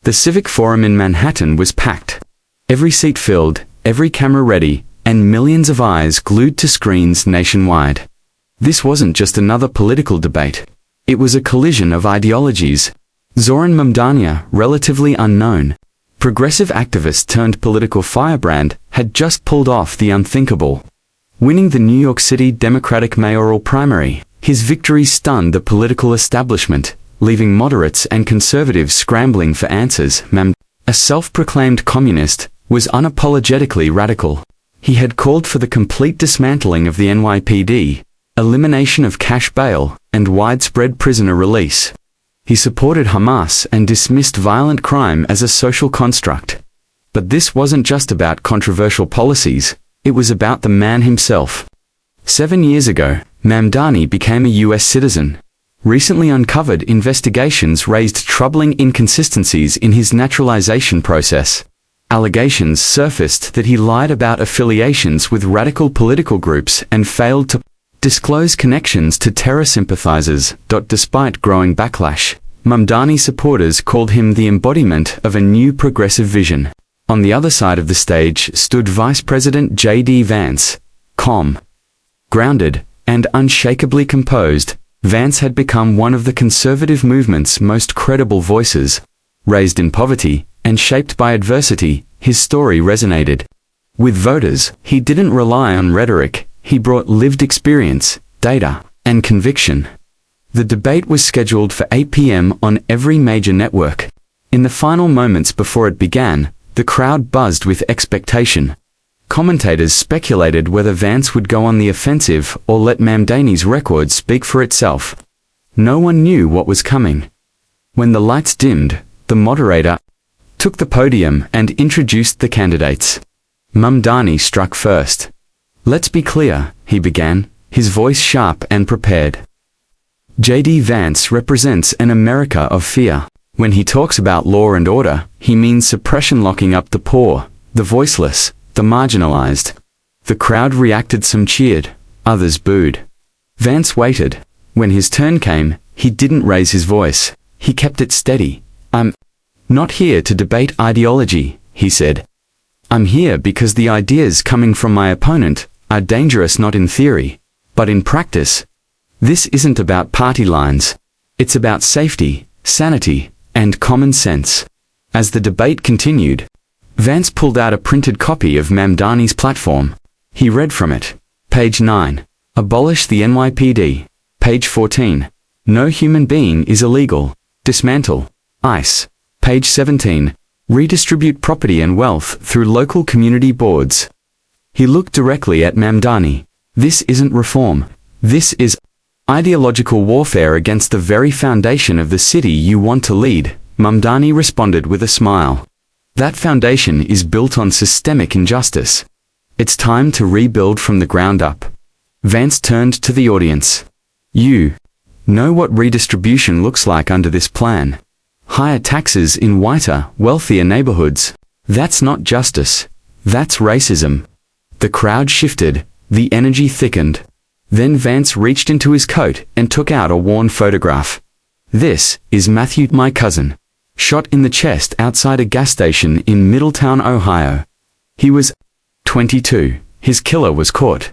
The Civic Forum in Manhattan was packed. Every seat filled, every camera ready, and millions of eyes glued to screens nationwide. This wasn't just another political debate. It was a collision of ideologies. Zoran Mamdani, relatively unknown, progressive activist turned political firebrand, had just pulled off the unthinkable. Winning the New York City Democratic mayoral primary, his victory stunned the political establishment, leaving moderates and conservatives scrambling for answers. Mamdani, a self-proclaimed communist, was unapologetically radical. He had called for the complete dismantling of the NYPD, elimination of cash bail, and widespread prisoner release. He supported Hamas and dismissed violent crime as a social construct. But this wasn't just about controversial policies, it was about the man himself. 7 years ago, Mamdani became a US citizen. Recently uncovered investigations raised troubling inconsistencies in his naturalization process. Allegations surfaced that he lied about affiliations with radical political groups and failed to disclose connections to terror sympathizers. Despite growing backlash, Mamdani supporters called him the embodiment of a new progressive vision. On the other side of the stage stood Vice President J.D. Vance. Calm, grounded, and unshakably composed, Vance had become one of the conservative movement's most credible voices. Raised in poverty and shaped by adversity, his story resonated with voters. He didn't rely on rhetoric. He brought lived experience, data, and conviction. The debate was scheduled for 8 p.m. on every major network. In the final moments before it began, the crowd buzzed with expectation. Commentators speculated whether Vance would go on the offensive or let Mamdani's record speak for itself. No one knew what was coming. When the lights dimmed, the moderator took the podium and introduced the candidates. Mamdani struck first. "Let's be clear," he began, his voice sharp and prepared. J.D. Vance represents an America of fear. When he talks about law and order, he means suppression, locking up the poor, the voiceless, the marginalized. The crowd reacted, some cheered, others booed. Vance waited. When his turn came, he didn't raise his voice. He kept it steady. "I'm not here to debate ideology," he said. "I'm here because the ideas coming from my opponent are dangerous, not in theory, but in practice. This isn't about party lines. It's about safety, sanity, and common sense." As the debate continued, Vance pulled out a printed copy of Mamdani's platform. He read from it. Page 9. Abolish the NYPD. Page 14. No human being is illegal. Dismantle ICE. Page 17. Redistribute property and wealth through local community boards. He looked directly at Mamdani. "This isn't reform. This is ideological warfare against the very foundation of the city you want to lead." Mamdani responded with a smile. "That foundation is built on systemic injustice. It's time to rebuild from the ground up." Vance turned to the audience. "You know what redistribution looks like under this plan. Higher taxes in whiter, wealthier neighborhoods. That's not justice. That's racism." The crowd shifted. The energy thickened. Then Vance reached into his coat and took out a worn photograph. "This is Matthew, my cousin. Shot in the chest outside a gas station in Middletown, Ohio. He was 22. His killer was caught.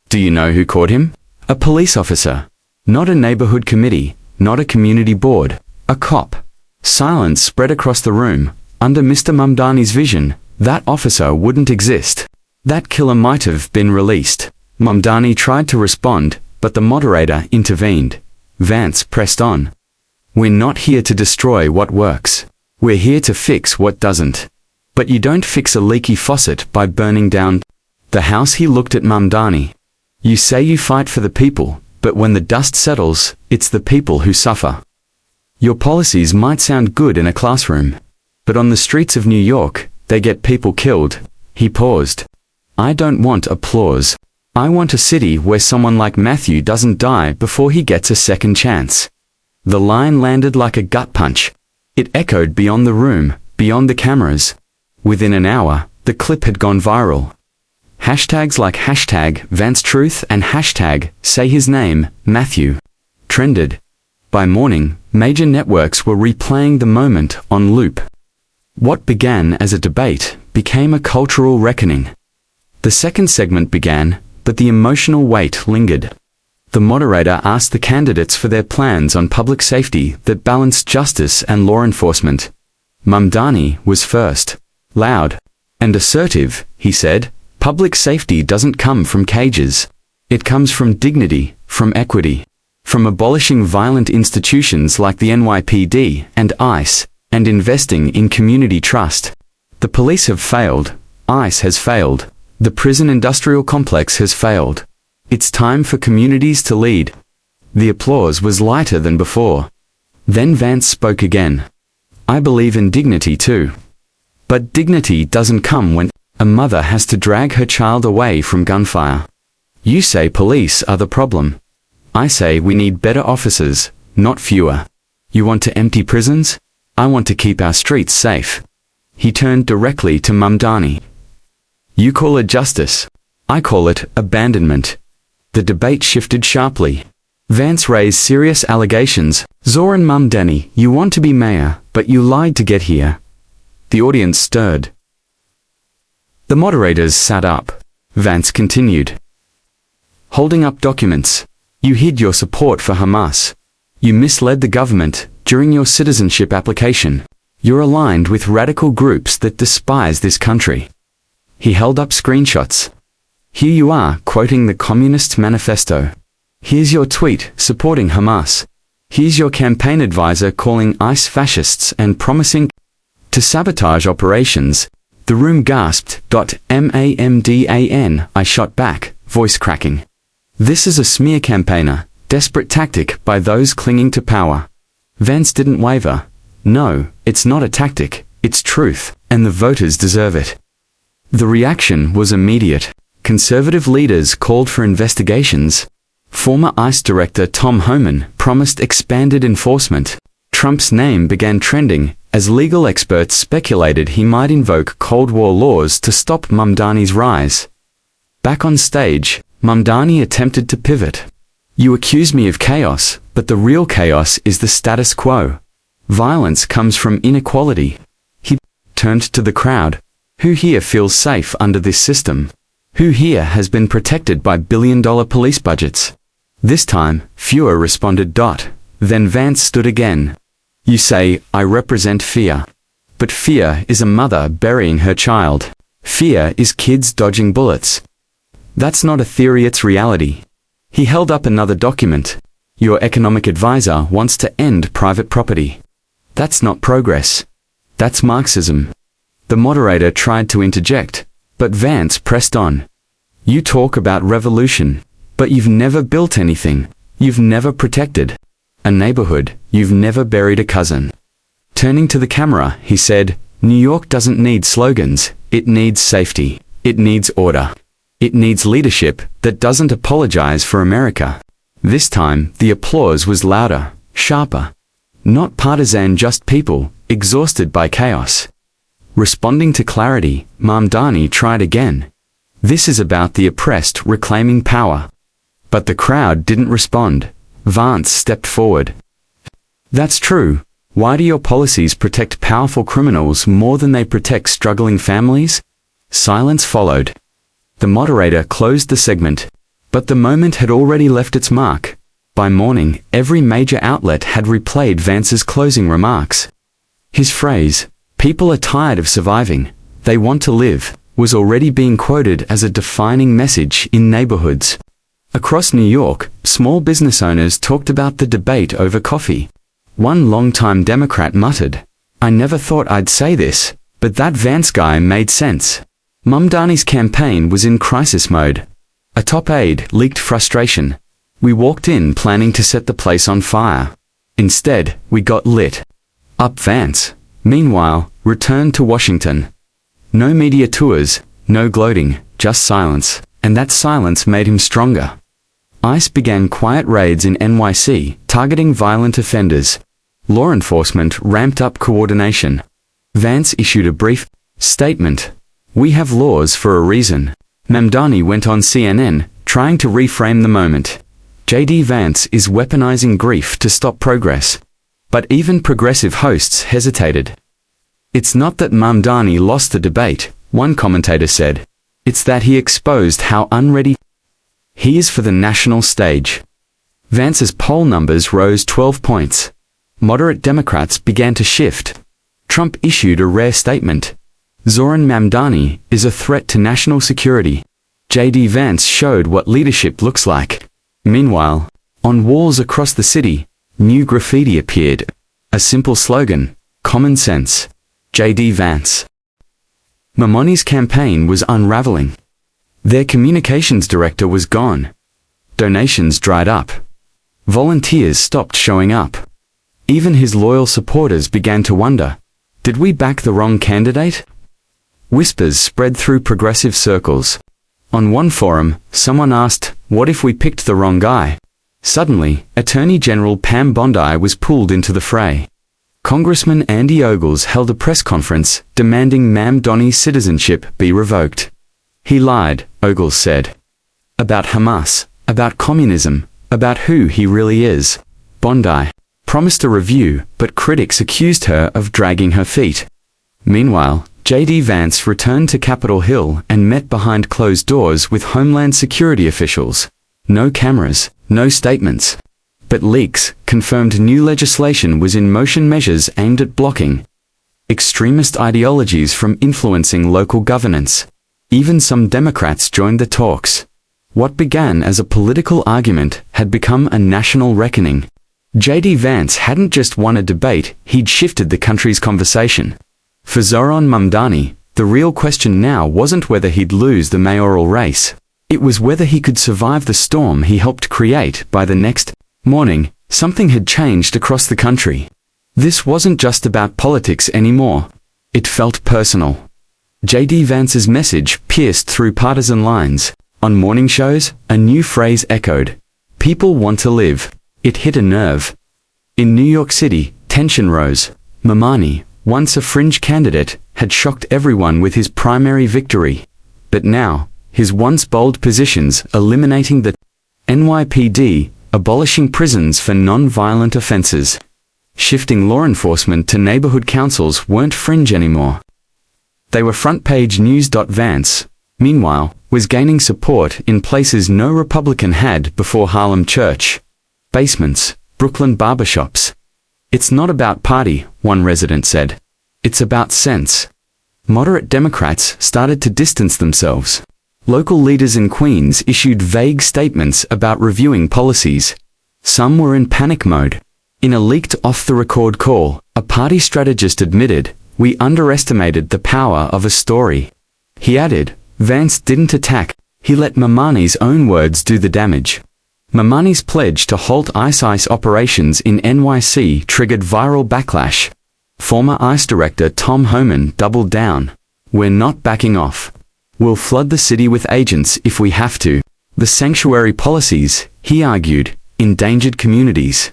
Do you know who caught him? A police officer. Not a neighborhood committee, not a community board. A cop." Silence spread across the room. Under Mr. Mamdani's vision, that officer wouldn't exist. That killer might have been released. Mamdani tried to respond, but the moderator intervened. Vance pressed on. "We're not here to destroy what works. We're here to fix what doesn't. But you don't fix a leaky faucet by burning down the house." He looked at Mamdani. "You say you fight for the people, but when the dust settles, it's the people who suffer. Your policies might sound good in a classroom, but on the streets of New York, they get people killed." He paused. "I don't want applause. I want a city where someone like Matthew doesn't die before he gets a second chance." The line landed like a gut punch. It echoed beyond the room, beyond the cameras. Within an hour, the clip had gone viral. Hashtags like #VanceTruth and #SayHisName, Matthew trended. By morning, major networks were replaying the moment on loop. What began as a debate became a cultural reckoning. The second segment began, but the emotional weight lingered. The moderator asked the candidates for their plans on public safety that balanced justice and law enforcement. Mamdani was first. Loud and assertive, he said, "Public safety doesn't come from cages. It comes from dignity, from equity, from abolishing violent institutions like the NYPD and ICE, and investing in community trust. The police have failed. ICE has failed. The prison industrial complex has failed. It's time for communities to lead." The applause was lighter than before. Then Vance spoke again. "I believe in dignity too. But dignity doesn't come when a mother has to drag her child away from gunfire. You say police are the problem. I say we need better officers, not fewer. You want to empty prisons? I want to keep our streets safe." He turned directly to Mamdani. "You call it justice. I call it abandonment." The debate shifted sharply. Vance raised serious allegations. "Zoran Mamdani, you want to be mayor, but you lied to get here." The audience stirred. The moderators sat up. Vance continued. "Holding up documents. You hid your support for Hamas. You misled the government during your citizenship application. You're aligned with radical groups that despise this country." He held up screenshots. "Here you are quoting the Communist Manifesto. Here's your tweet supporting Hamas. Here's your campaign advisor calling ICE fascists and promising to sabotage operations." The room gasped. "Mamdan," I shot back, voice cracking. "This is a smear campaigner, desperate tactic by those clinging to power." Vance didn't waver. "No, it's not a tactic, it's truth, and the voters deserve it." The reaction was immediate. Conservative leaders called for investigations. Former ICE Director Tom Homan promised expanded enforcement. Trump's name began trending as legal experts speculated he might invoke Cold War laws to stop Mamdani's rise. Back on stage, Mamdani attempted to pivot. "You accuse me of chaos, but the real chaos is the status quo. Violence comes from inequality." He turned to the crowd. "Who here feels safe under this system? Who here has been protected by billion-dollar police budgets?" This time, fewer responded. Then Vance stood again. "You say, I represent fear. But fear is a mother burying her child. Fear is kids dodging bullets. That's not a theory, it's reality." He held up another document. "Your economic advisor wants to end private property. That's not progress. That's Marxism." The moderator tried to interject, but Vance pressed on. "You talk about revolution, but you've never built anything. You've never protected a neighborhood. You've never buried a cousin." Turning to the camera, he said, "New York doesn't need slogans. It needs safety. It needs order. It needs leadership that doesn't apologize for America." This time, the applause was louder, sharper. Not partisan, just people, exhausted by chaos. Responding to clarity, Mamdani tried again. "This is about the oppressed reclaiming power." But the crowd didn't respond. Vance stepped forward. "That's true. Why do your policies protect powerful criminals more than they protect struggling families?" Silence followed. The moderator closed the segment. But the moment had already left its mark. By morning, every major outlet had replayed Vance's closing remarks. His phrase, "People are tired of surviving, they want to live," was already being quoted as a defining message in neighborhoods. Across New York, small business owners talked about the debate over coffee. One longtime Democrat muttered, "I never thought I'd say this, but that Vance guy made sense." Mamdani's campaign was in crisis mode. A top aide leaked frustration. "We walked in planning to set the place on fire. Instead, we got lit up." Vance, meanwhile, returned to Washington. No media tours, no gloating, just silence, and that silence made him stronger. ICE began quiet raids in NYC, targeting violent offenders. Law enforcement ramped up coordination. Vance issued a brief statement. "We have laws for a reason." Mamdani went on CNN, trying to reframe the moment. J.D. Vance is weaponizing grief to stop progress. But even progressive hosts hesitated. It's not that Mamdani lost the debate, one commentator said. It's that he exposed how unready he is for the national stage. Vance's poll numbers rose 12 points. Moderate Democrats began to shift. Trump issued a rare statement. Zoran Mamdani is a threat to national security. J.D. Vance showed what leadership looks like. Meanwhile, on walls across the city, new graffiti appeared. A simple slogan, common sense. J.D. Vance. Mamdani's campaign was unraveling. Their communications director was gone. Donations dried up. Volunteers stopped showing up. Even his loyal supporters began to wonder, did we back the wrong candidate? Whispers spread through progressive circles. On one forum, someone asked, what if we picked the wrong guy? Suddenly, Attorney General Pam Bondi was pulled into the fray. Congressman Andy Ogles held a press conference demanding Mamdani's citizenship be revoked. He lied, Ogles said. About Hamas, about communism, about who he really is. Bondi promised a review, but critics accused her of dragging her feet. Meanwhile, J.D. Vance returned to Capitol Hill and met behind closed doors with Homeland Security officials. No cameras, no statements. But leaks confirmed new legislation was in motion, measures aimed at blocking extremist ideologies from influencing local governance. Even some Democrats joined the talks. What began as a political argument had become a national reckoning. J.D. Vance hadn't just won a debate, he'd shifted the country's conversation. For Zoran Mamdani, the real question now wasn't whether he'd lose the mayoral race. It was whether he could survive the storm he helped create. By the next morning, something had changed across the country. This wasn't just about politics anymore. It felt personal. J.D. Vance's message pierced through partisan lines. On morning shows, a new phrase echoed. People want to live. It hit a nerve. In New York City, tension rose. Mamdani, once a fringe candidate, had shocked everyone with his primary victory. But now, his once bold positions eliminating the NYPD, abolishing prisons for non-violent offenses, shifting law enforcement to neighborhood councils weren't fringe anymore. They were front-page news. Vance, meanwhile, was gaining support in places no Republican had before: Harlem church, basements, Brooklyn barbershops. It's not about party, one resident said. It's about sense. Moderate Democrats started to distance themselves. Local leaders in Queens issued vague statements about reviewing policies. Some were in panic mode. In a leaked off-the-record call, a party strategist admitted, "We underestimated the power of a story." He added, Vance didn't attack, he let Mamdani's own words do the damage. Mamdani's pledge to halt ICE operations in NYC triggered viral backlash. Former ICE Director Tom Homan doubled down. "We're not backing off. We'll flood the city with agents if we have to." The sanctuary policies, he argued, endangered communities.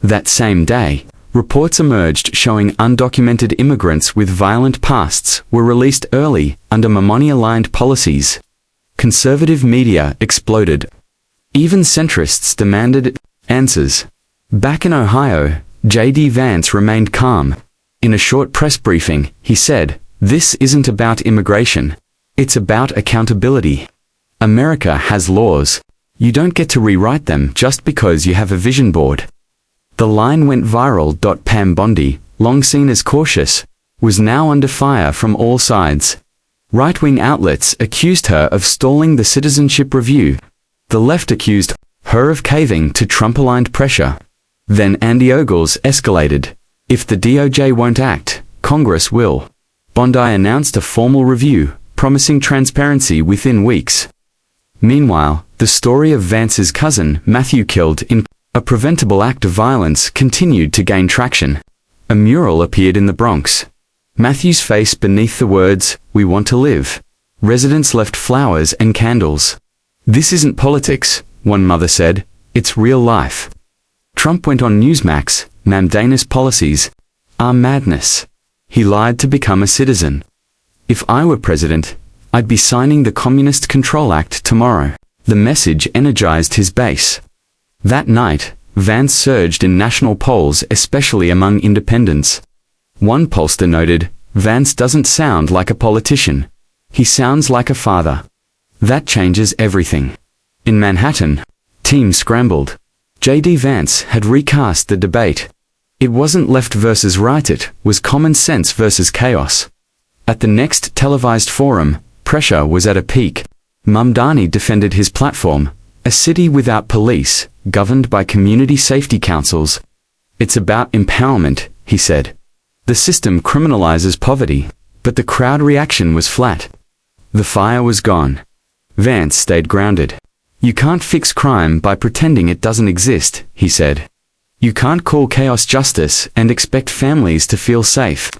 That same day, reports emerged showing undocumented immigrants with violent pasts were released early under Mamdani-aligned policies. Conservative media exploded. Even centrists demanded answers. Back in Ohio, J.D. Vance remained calm. In a short press briefing, he said, "This isn't about immigration. It's about accountability. America has laws. You don't get to rewrite them just because you have a vision board." The line went viral. Pam Bondi, long seen as cautious, was now under fire from all sides. Right-wing outlets accused her of stalling the citizenship review. The left accused her of caving to Trump-aligned pressure. Then Andy Ogles escalated. "If the DOJ won't act, Congress will." Bondi announced a formal review, promising transparency within weeks. Meanwhile, the story of Vance's cousin, Matthew, killed in a preventable act of violence continued to gain traction. A mural appeared in the Bronx. Matthew's face beneath the words, "We want to live." Residents left flowers and candles. "This isn't politics," one mother said. "It's real life." Trump went on Newsmax, "Mamdani's policies are madness. He lied to become a citizen. If I were president, I'd be signing the Communist Control Act tomorrow." The message energized his base. That night, Vance surged in national polls, especially among independents. One pollster noted, Vance doesn't sound like a politician. He sounds like a father. That changes everything. In Manhattan, team scrambled. J.D. Vance had recast the debate. It wasn't left versus right, it was common sense versus chaos. At the next televised forum, pressure was at a peak. Mamdani defended his platform, a city without police, governed by community safety councils. It's about empowerment, he said. The system criminalizes poverty, but the crowd reaction was flat. The fire was gone. Vance stayed grounded. You can't fix crime by pretending it doesn't exist, he said. You can't call chaos justice and expect families to feel safe.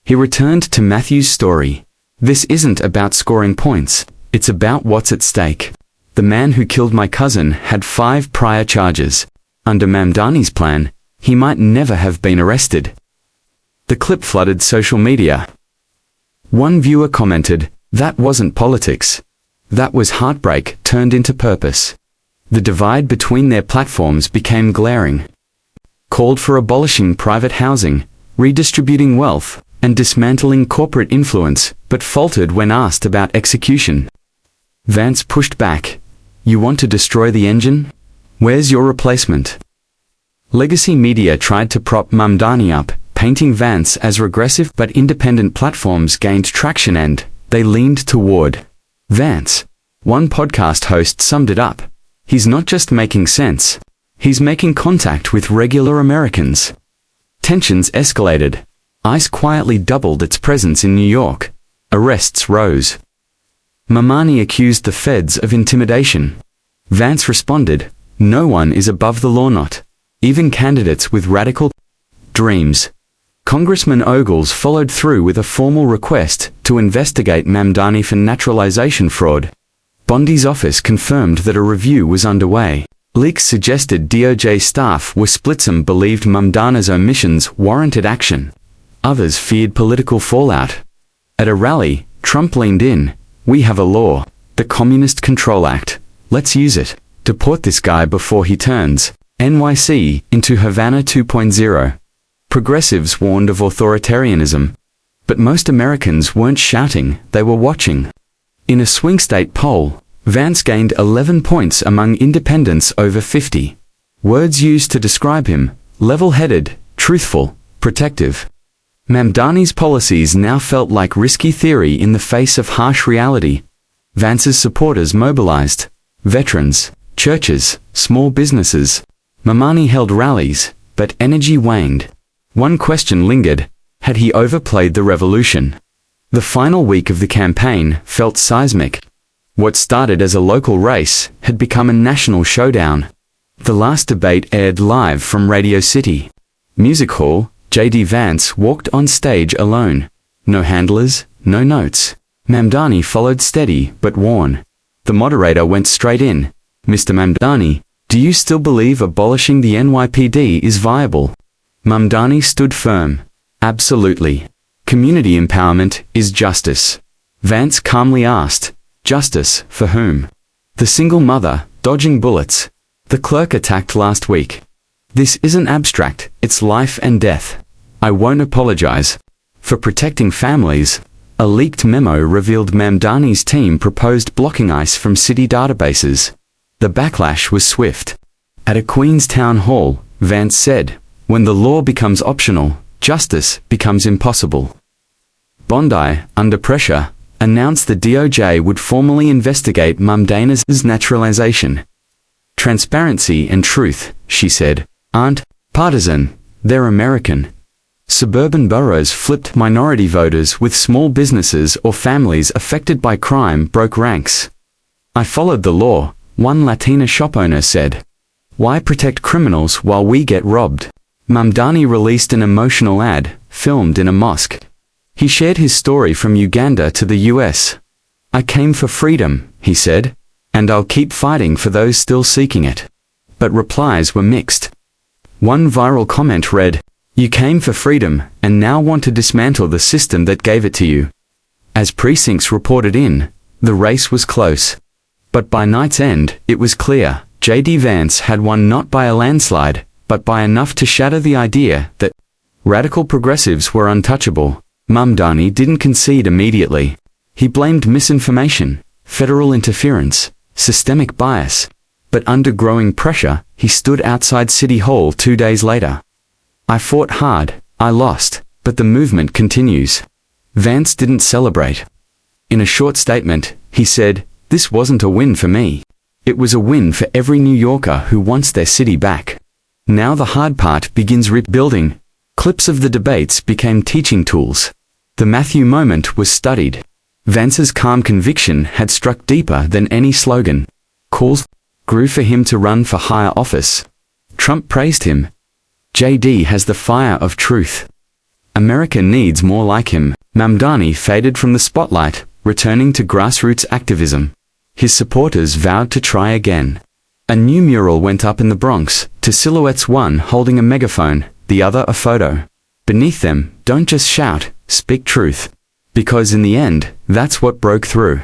He returned to Matthew's story. This isn't about scoring points, it's about what's at stake. The man who killed my cousin had 5 prior charges. Under Mamdani's plan, he might never have been arrested. The clip flooded social media. One viewer commented, "That wasn't politics. That was heartbreak turned into purpose." The divide between their platforms became glaring. Called for abolishing private housing, redistributing wealth, and dismantling corporate influence, but faltered when asked about execution. Vance pushed back. You want to destroy the engine? Where's your replacement? Legacy media tried to prop Mamdani up, painting Vance as regressive, but independent platforms gained traction and they leaned toward Vance. One podcast host summed it up. He's not just making sense. He's making contact with regular Americans. Tensions escalated. ICE quietly doubled its presence in New York. Arrests rose. Mamdani accused the feds of intimidation. Vance responded, "No one is above the law, not even candidates with radical dreams." Congressman Ogles followed through with a formal request to investigate Mamdani for naturalization fraud. Bondi's office confirmed that a review was underway. Leaks suggested DOJ staff were split. Some believed Mamdani's omissions warranted action. Others feared political fallout. At a rally, Trump leaned in. "We have a law, the Communist Control Act. Let's use it. Deport this guy before he turns NYC into Havana 2.0. Progressives warned of authoritarianism. But most Americans weren't shouting, they were watching. In a swing state poll, Vance gained 11 points among independents over 50. Words used to describe him: level-headed, truthful, protective. Mamdani's policies now felt like risky theory in the face of harsh reality. Vance's supporters mobilized. Veterans, churches, small businesses. Mamdani held rallies, but energy waned. One question lingered: had he overplayed the revolution? The final week of the campaign felt seismic. What started as a local race had become a national showdown. The last debate aired live from Radio City Music Hall. J.D. Vance walked on stage alone. No handlers, no notes. Mamdani followed steady but worn. The moderator went straight in. "Mr. Mamdani, do you still believe abolishing the NYPD is viable?" Mamdani stood firm. "Absolutely. Community empowerment is justice." Vance calmly asked, "Justice for whom?" "The single mother, dodging bullets. The clerk attacked last week. This isn't abstract, it's life and death. I won't apologize." For protecting families, a leaked memo revealed Mamdani's team proposed blocking ICE from city databases. The backlash was swift. At a Queens town hall, Vance said, "When the law becomes optional, justice becomes impossible." Bondi, under pressure, announced the DOJ would formally investigate Mamdani's naturalization. "Transparency and truth," she said, "aren't partisan, they're American." Suburban boroughs flipped. Minority voters with small businesses or families affected by crime broke ranks. "I followed the law," one Latina shop owner said. "Why protect criminals while we get robbed?" Mamdani released an emotional ad, filmed in a mosque. He shared his story from Uganda to the US. "I came for freedom," he said, "and I'll keep fighting for those still seeking it." But replies were mixed. One viral comment read, "You came for freedom, and now want to dismantle the system that gave it to you." As precincts reported in, the race was close. But by night's end, it was clear, J.D. Vance had won not by a landslide, but by enough to shatter the idea that radical progressives were untouchable. Mamdani didn't concede immediately. He blamed misinformation, federal interference, systemic bias. But under growing pressure, he stood outside City Hall 2 days later. "I fought hard, I lost, but the movement continues." Vance didn't celebrate. In a short statement, he said, "This wasn't a win for me. It was a win for every New Yorker who wants their city back." Now the hard part begins. Rebuilding. Clips of the debates became teaching tools. The Matthew moment was studied. Vance's calm conviction had struck deeper than any slogan. Calls grew for him to run for higher office. Trump praised him. JD has the fire of truth. America needs more like him. Mamdani faded from the spotlight, returning to grassroots activism. His supporters vowed to try again. A new mural went up in the Bronx, two silhouettes, one holding a megaphone, the other a photo. Beneath them, "Don't just shout, speak truth." Because in the end, that's what broke through.